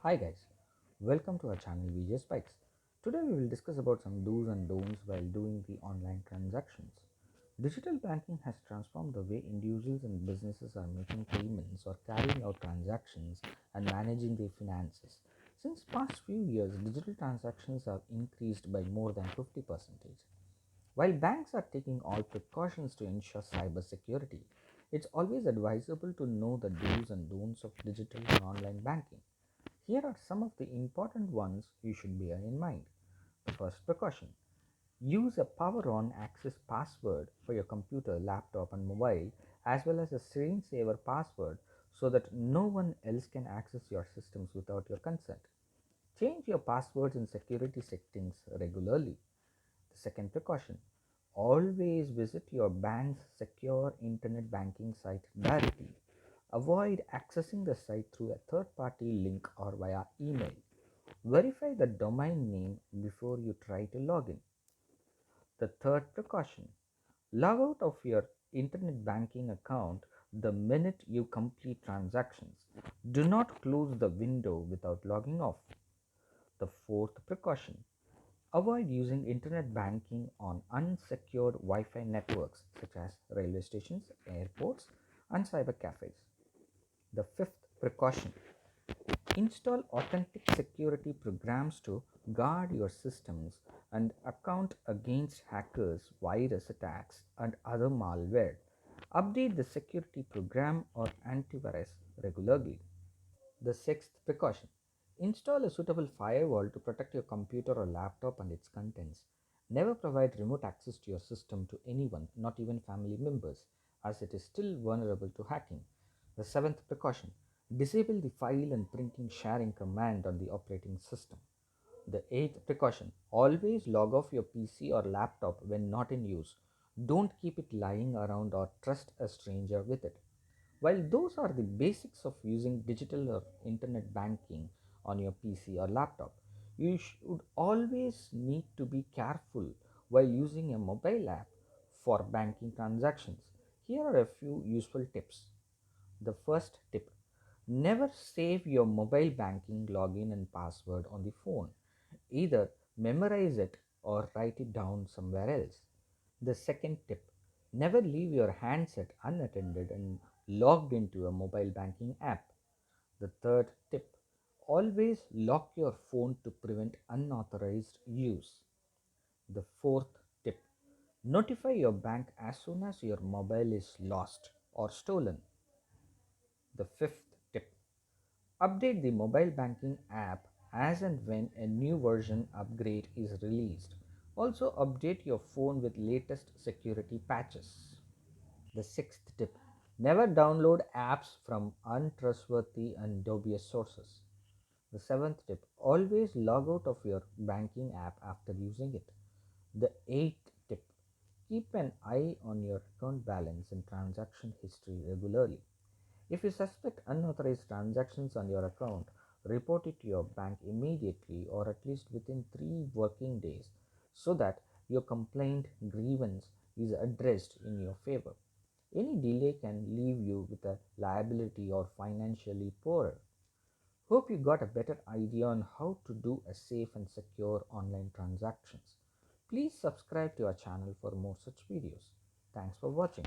Hi guys, welcome to our channel VJ Spikes. Today we will discuss about some do's and don'ts while doing the online transactions. Digital banking has transformed the way individuals and businesses are making payments or carrying out transactions and managing their finances. Since past few years, digital transactions have increased by more than 50%. While banks are taking all precautions to ensure cyber security, it's always advisable to know the do's and don'ts of digital and online banking. Here are some of the important ones you should bear in mind. The first precaution: use a power on access password for your computer, laptop, and mobile, as well as a screensaver password so that no one else can access your systems without your consent. Change your passwords and security settings regularly. The second precaution: always visit your bank's secure internet banking site directly. Avoid accessing the site through a third party link or via email. Verify the domain name before you try to log in. The third precaution: log out of your internet banking account the minute you complete transactions. Do not close the window without logging off. The fourth precaution: avoid using internet banking on unsecured Wi Fi networks such as railway stations, airports, and cyber cafes. The fifth precaution: install authentic security programs to guard your systems and account against hackers, virus attacks, and other malware. Update the security program or antivirus regularly. The sixth precaution: install a suitable firewall to protect your computer or laptop and its contents. Never provide remote access to your system to anyone, not even family members, as it is still vulnerable to hacking. The seventh precaution: disable the file and printing sharing command on the operating system. The eighth precaution: always log off your PC or laptop when not in use. Don't keep it lying around or trust a stranger with it. While those are the basics of using digital or internet banking on your PC or laptop, you should always need to be careful while using a mobile app for banking transactions. Here are a few useful tips. The first tip: never save your mobile banking login and password on the phone. Either memorize it or write it down somewhere else. The second tip: never leave your handset unattended and logged into a mobile banking app. The third tip: always lock your phone to prevent unauthorized use. The fourth tip: notify your bank as soon as your mobile is lost or stolen. The fifth tip: update the mobile banking app as and when a new version upgrade is released. Also, update your phone with latest security patches. The sixth tip: never download apps from untrustworthy and dubious sources. The seventh tip: always log out of your banking app after using it. The eighth tip: keep an eye on your account balance and transaction history regularly. If you suspect unauthorized transactions on your account, report it to your bank immediately or at least within 3 working days so that your complaint grievance is addressed in your favor. Any delay can leave you with a liability or financially poorer. Hope you got a better idea on how to do a safe and secure online transactions. Please subscribe to our channel for more such videos. Thanks for watching.